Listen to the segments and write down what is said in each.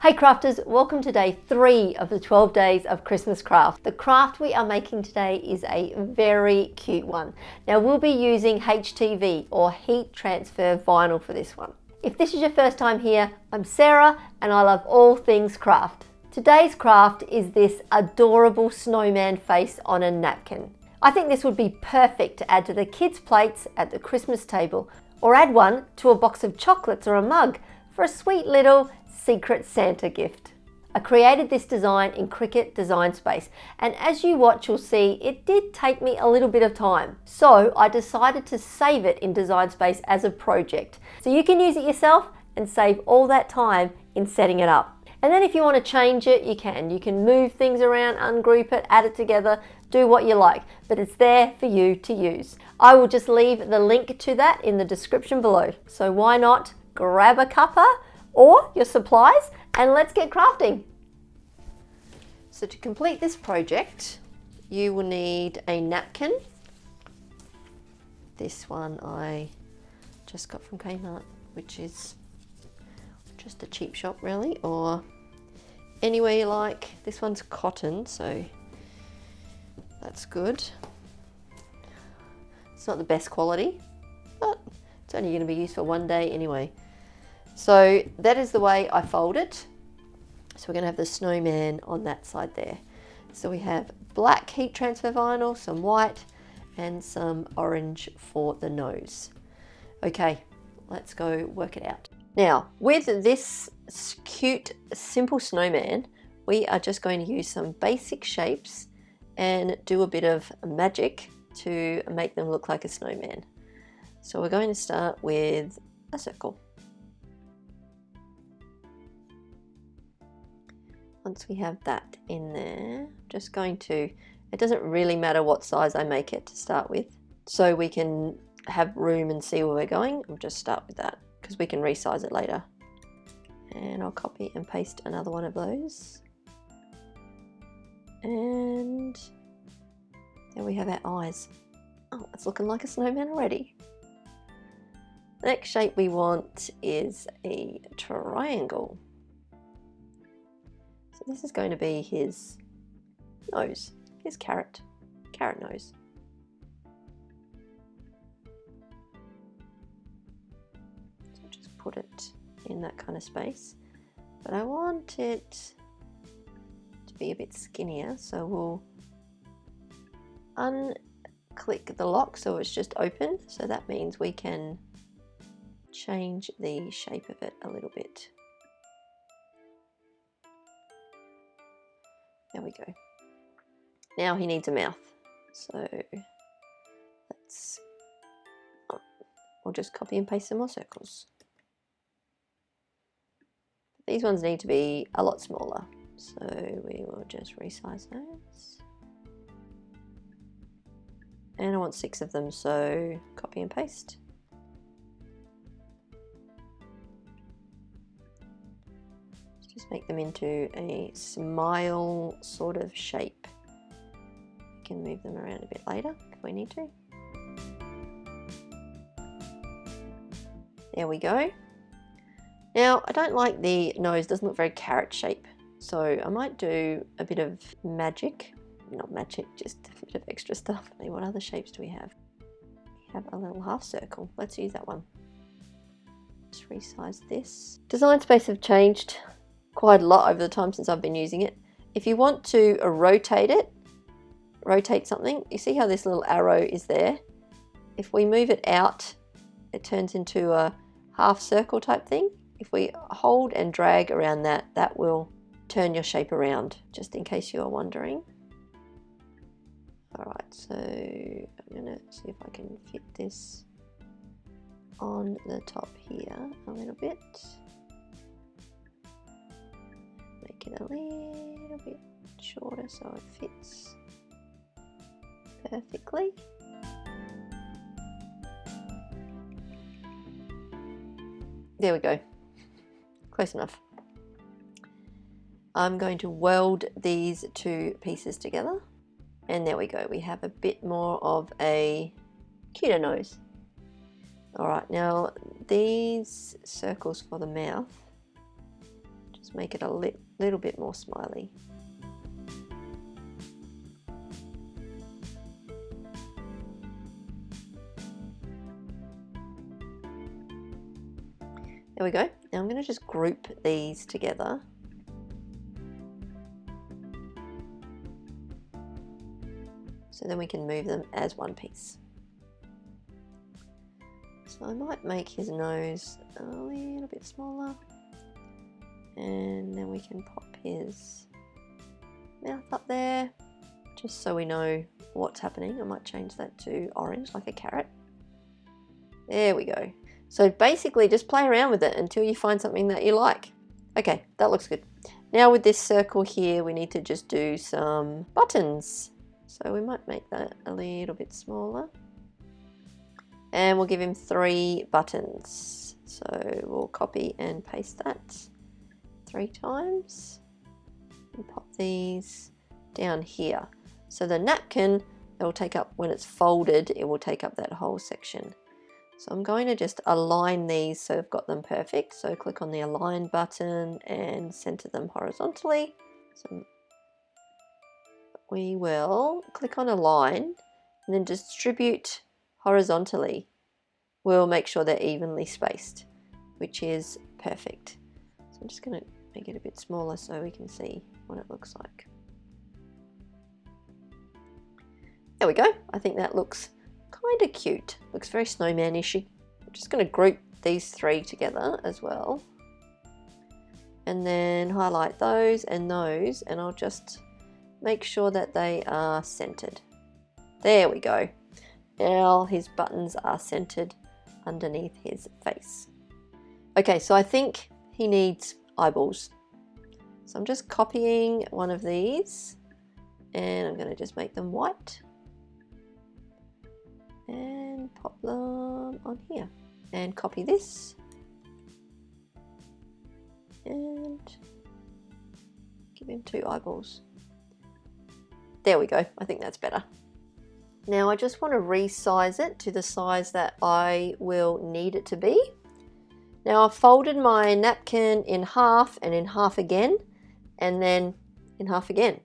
Hey crafters, welcome to day 3 of the 12 days of Christmas craft. The craft we are making today is a very cute one. Now we'll be using HTV or heat transfer vinyl for this one. If this is your first time here, I'm Sarah and I love all things craft. Today's craft is this adorable snowman face on a napkin. I think this would be perfect to add to the kids' plates at the Christmas table, or add one to a box of chocolates or a mug for a sweet little secret Santa gift. I created this design in Cricut Design Space, and as you watch you'll see it did take me a little bit of time. So I decided to save it in Design Space as a project. So you can use it yourself and save all that time in setting it up. And then if you want to change it, you can. You can move things around, ungroup it, add it together, do what you like, but it's there for you to use. I will just leave the link to that in the description below. So why not grab a cuppa or your supplies and let's get crafting. So to complete this project, you will need a napkin. This one I just got from Kmart, which is just a cheap shop really, or anywhere you like. This one's cotton, so that's good. It's not the best quality, but it's only going to be used for one day anyway. So that is the way I fold it. So we're going to have the snowman on that side there. So we have black heat transfer vinyl, some white, and some orange for the nose. Okay, let's go work it out. Now, with this cute, simple snowman, we are just going to use some basic shapes and do a bit of magic to make them look like a snowman. So we're going to start with a circle. Once we have that in there, just going to, it doesn't really matter what size I make it to start with, so we can have room and see where we're going. I'll just start with that because we can resize it later. And I'll copy and paste another one of those. And there we have our eyes. Oh, it's looking like a snowman already. The next shape we want is a triangle. So this is going to be his nose, his carrot nose. So just put it in that kind of space. But I want it to be a bit skinnier, so we'll unclick the lock so it's just open. So that means we can change the shape of it a little bit. There we go. Now he needs a mouth. So we'll just copy and paste some more circles. These ones need to be a lot smaller. So we will just resize those. And I want 6 of them, so copy and paste. Just make them into a smile sort of shape. We can move them around a bit later if we need to. There we go. Now I don't like the nose, doesn't look very carrot shape, so I might do a bit of magic. Not magic, just a bit of extra stuff. What other shapes do we have? We have a little half circle. Let's use that one. Just resize this. Design Space have changed quite a lot over the time since I've been using it. If you want to rotate it, rotate something, you see how this little arrow is there? If we move it out, it turns into a half circle type thing. If we hold and drag around that, that will turn your shape around, just in case you are wondering. Alright, so I'm going to see if I can fit this on the top here a little bit. Make it a little bit shorter so it fits perfectly. There we go. Close enough. I'm going to weld these 2 pieces together. And there we go. We have a bit more of a cuter nose. All right, now these circles for the mouth, just Just make it a little bit more smiley. There we go. Now I'm going to just group these together. So then we can move them as one piece. So I might make his nose a little bit smaller. And then we can pop his mouth up there, just so we know what's happening. I might change that to orange, like a carrot. There we go. So basically just play around with it until you find something that you like. Okay, that looks good. Now with this circle here, we need to just do some buttons. So we might make that a little bit smaller. And we'll give him 3 buttons. So we'll copy and paste that 3 times. And pop these down here. So the napkin, it will take up, when it's folded, it will take up that whole section. So I'm going to just align these so I've got them perfect. So click on the align button and center them horizontally. So we will click on align and then distribute horizontally. We'll make sure they're evenly spaced, which is perfect. So I'm just going to make it a bit smaller so we can see what it looks like. There we go. I think that looks kind of cute. Looks very snowman-ishy. I'm just going to group these 3 together as well. And then highlight those, and I'll just make sure that they are centered. There we go. Now his buttons are centered underneath his face. Okay, so I think he needs eyeballs. So I'm just copying one of these and I'm going to just make them white and pop them on here, and copy this and give him 2 eyeballs. There we go. I think that's better. Now I just want to resize it to the size that I will need it to be. Now I've folded my napkin in half and in half again, and then in half again.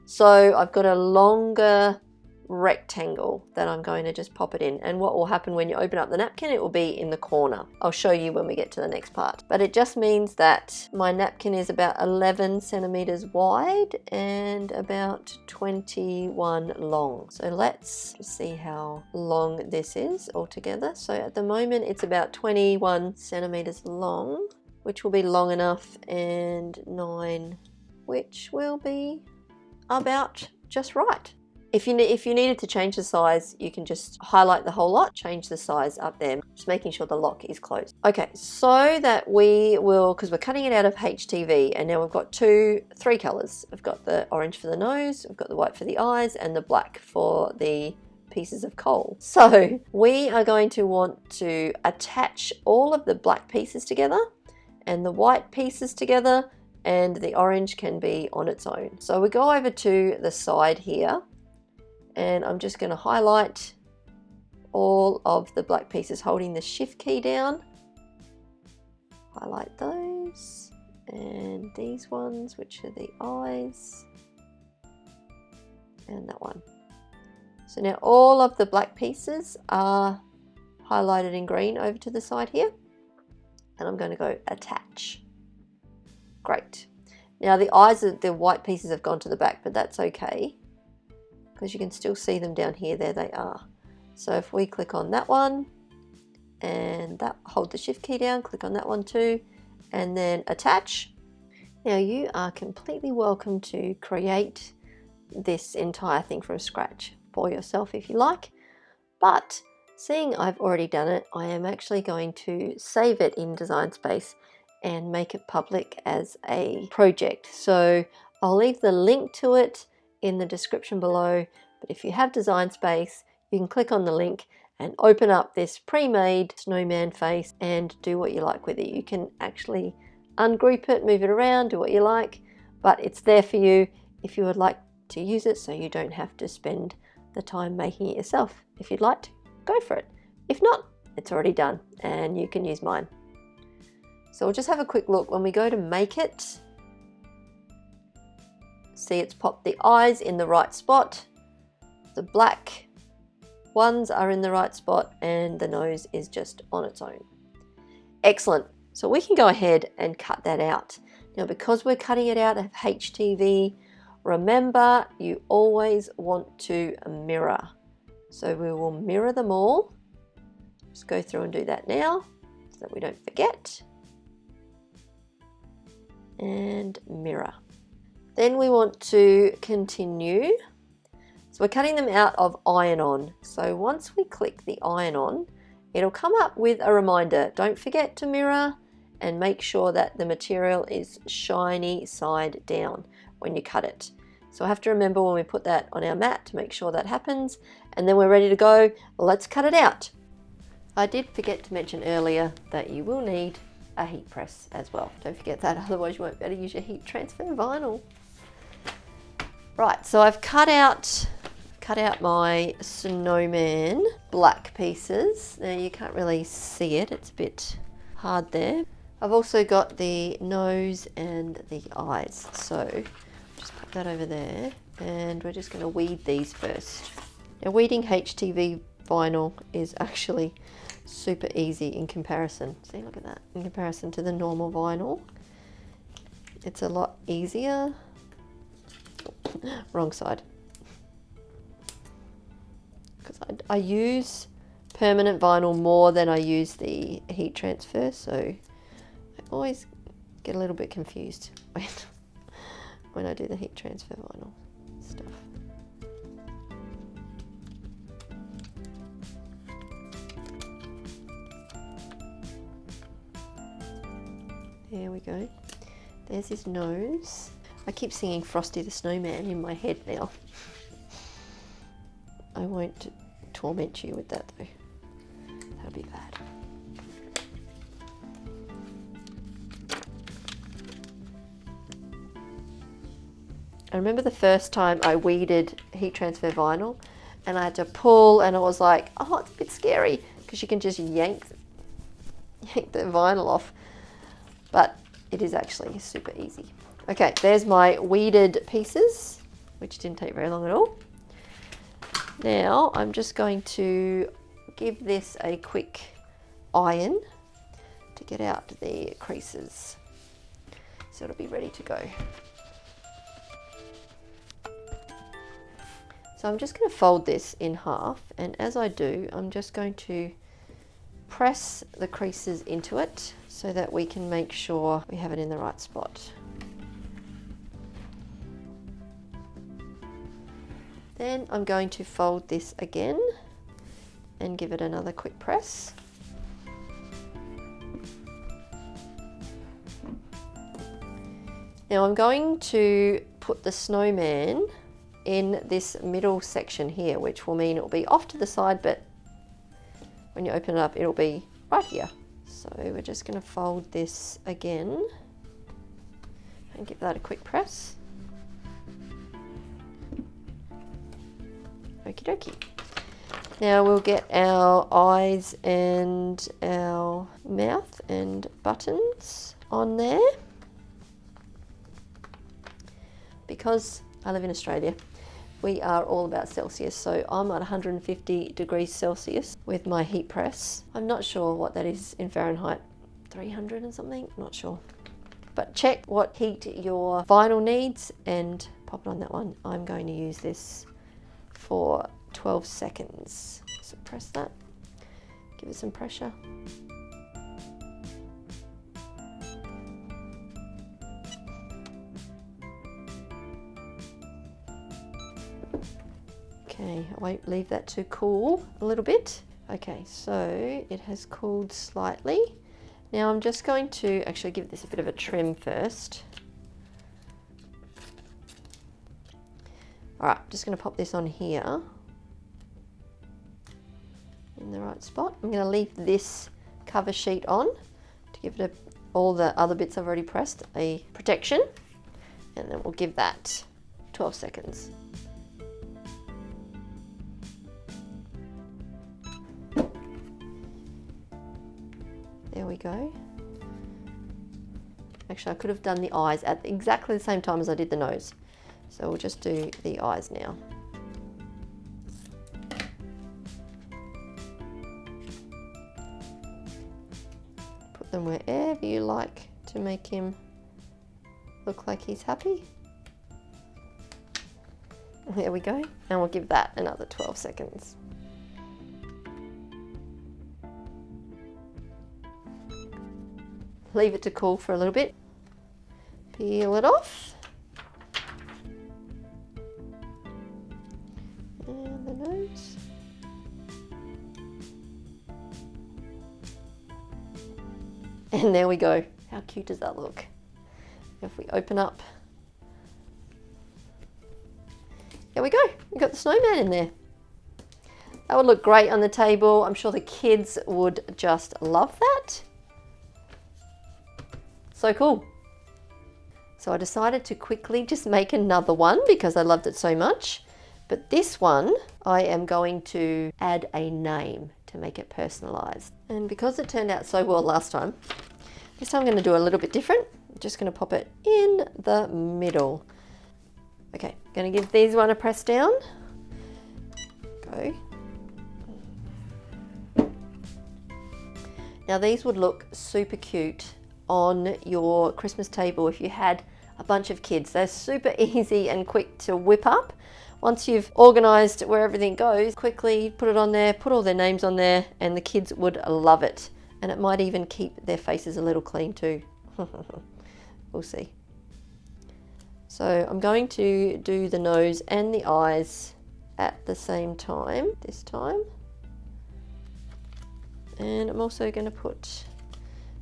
So I've got a longer rectangle that I'm going to just pop it in, and what will happen when you open up the napkin, it will be in the corner. I'll show you when we get to the next part, but it just means that my napkin is about 11 centimeters wide and about 21 long. So let's see how long this is altogether. So at the moment it's about 21 centimeters long, which will be long enough, and 9, which will be about just right. If you needed to change the size, you can just highlight the whole lot, change the size up there, just making sure the lock is closed. Okay, so that we will, because we're cutting it out of HTV, and now we've got 3 colors. We've got the orange for the nose, we've got the white for the eyes, and the black for the pieces of coal. So we are going to want to attach all of the black pieces together and the white pieces together, and the orange can be on its own. So we go over to the side here, and I'm just going to highlight all of the black pieces holding the shift key down. Highlight those, and these ones, which are the eyes, and that one. So now all of the black pieces are highlighted in green over to the side here, and I'm going to go attach. Great. Now the eyes, the white pieces have gone to the back, but that's okay, because you can still see them down here. There they are. So if we click on that one and that, hold the shift key down, click on that one too, and then attach. Now you are completely welcome to create this entire thing from scratch for yourself if you like, but seeing I've already done it, I am actually going to save it in Design Space and make it public as a project. So I'll leave the link to it in the description below, but if you have Design Space, you can click on the link and open up this pre-made snowman face and do what you like with it. You can actually ungroup it, move it around, do what you like, but it's there for you if you would like to use it, so you don't have to spend the time making it yourself. If you'd like to, go for it. If not, it's already done and you can use mine. So we'll just have a quick look. When we go to make it, See, it's popped the eyes in the right spot. The black ones are in the right spot and the nose is just on its own. Excellent. So we can go ahead and cut that out. Now, because we're cutting it out of HTV, remember you always want to mirror. So we will mirror them all. Just go through and do that now so that we don't forget. And mirror. Then we want to continue. So we're cutting them out of iron on. So once we click the iron on, it'll come up with a reminder. Don't forget to mirror and make sure that the material is shiny side down when you cut it. So I have to remember when we put that on our mat to make sure that happens, and then we're ready to go. Let's cut it out. I did forget to mention earlier that you will need a heat press as well. Don't forget that, otherwise you won't be able to use your heat transfer vinyl. Right, so I've cut out my snowman black pieces. Now you can't really see it, it's a bit hard there. I've also got the nose and the eyes, so just put that over there and we're just going to weed these first. Now weeding HTV vinyl is actually super easy in comparison. See, look at that, in comparison to the normal vinyl. It's a lot easier. Wrong side. Because I use permanent vinyl more than I use the heat transfer, so I always get a little bit confused when I do the heat transfer vinyl stuff. There we go. There's his nose. I keep singing Frosty the Snowman in my head now. I won't torment you with that though. That'll be bad. I remember the first time I weeded heat transfer vinyl and I had to pull, and I was like, oh, it's a bit scary because you can just yank the vinyl off. But it is actually super easy. Okay, there's my weeded pieces, which didn't take very long at all. Now I'm just going to give this a quick iron to get out the creases, so it'll be ready to go. So I'm just going to fold this in half, and as I do, I'm just going to press the creases into it so that we can make sure we have it in the right spot. Then I'm going to fold this again and give it another quick press. Now I'm going to put the snowman in this middle section here, which will mean it will be off to the side, but when you open it up, it'll be right here. So we're just going to fold this again and give that a quick press. Okie dokie. Now we'll get our eyes and our mouth and buttons on there. Because I live in Australia, we are all about Celsius, so I'm at 150 degrees Celsius with my heat press. I'm not sure what that is in Fahrenheit, 300 and something, not sure. But check what heat your vinyl needs and pop it on that one. I'm going to use this for 12 seconds. So press that, give it some pressure. Okay, I won't leave that to cool a little bit. Okay, so it has cooled slightly. Now I'm just going to actually give this a bit of a trim first. All right, just going to pop this on here in the right spot. I'm going to leave this cover sheet on to give it all the other bits I've already pressed a protection, and then we'll give that 12 seconds. There we go. Actually, I could have done the eyes at exactly the same time as I did the nose, So we'll just do the eyes now. Put them wherever you like to make him look like he's happy. There we go. And we'll give that another 12 seconds. Leave it to cool for a little bit. Peel it off. And the nose. And there we go. How cute does that look? If we open up, there we go. We've got the snowman in there. That would look great on the table. I'm sure the kids would just love that. So cool. So I decided to quickly just make another one because I loved it so much. But this one, I am going to add a name to make it personalized. And because it turned out so well last time, this time I'm going to do a little bit different. I'm just going to pop it in the middle. Okay, going to give these one a press down. Go. Now these would look super cute on your Christmas table if you had a bunch of kids. They're super easy and quick to whip up. Once you've organized where everything goes, quickly put it on there, put all their names on there, and the kids would love it. And it might even keep their faces a little clean too. We'll see. So I'm going to do the nose and the eyes at the same time this time. And I'm also going to put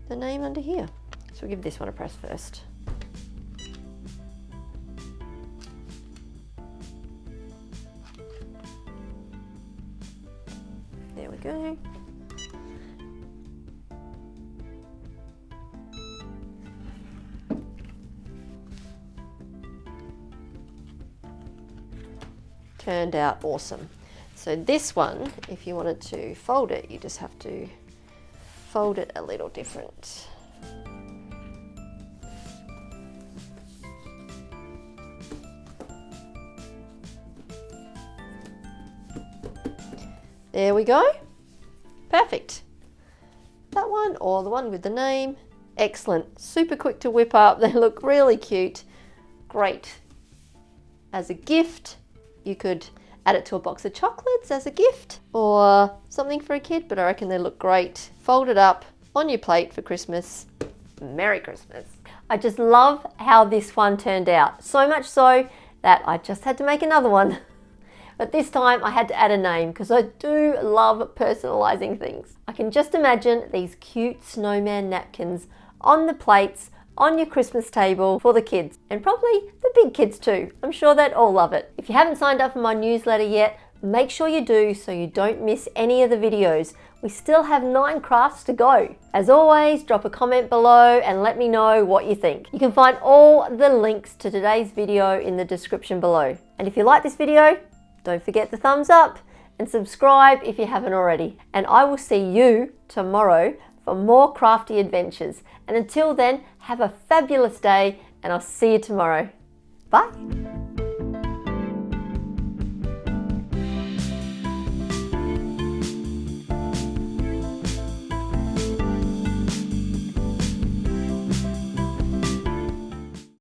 the name under here. So we'll give this one a press first. There we go. Turned out awesome. So this one, if you wanted to fold it, you just have to fold it a little different. There we go. Perfect. That one or the one with the name. Excellent. Super quick to whip up. They look really cute. Great. As a gift, you could add it to a box of chocolates as a gift or something for a kid, but I reckon they look great. Fold it up on your plate for Christmas. Merry Christmas. I just love how this one turned out. So much so that I just had to make another one. But this time I had to add a name because I do love personalizing things. I can just imagine these cute snowman napkins on the plates on your Christmas table for the kids, and probably the big kids too. I'm sure they'd all love it. If you haven't signed up for my newsletter yet, make sure you do so you don't miss any of the videos. We still have 9 crafts to go. As always, drop a comment below and let me know what you think. You can find all the links to today's video in the description below. And if you like this video, don't forget the thumbs up and subscribe if you haven't already. And I will see you tomorrow for more crafty adventures. And until then, have a fabulous day and I'll see you tomorrow. Bye.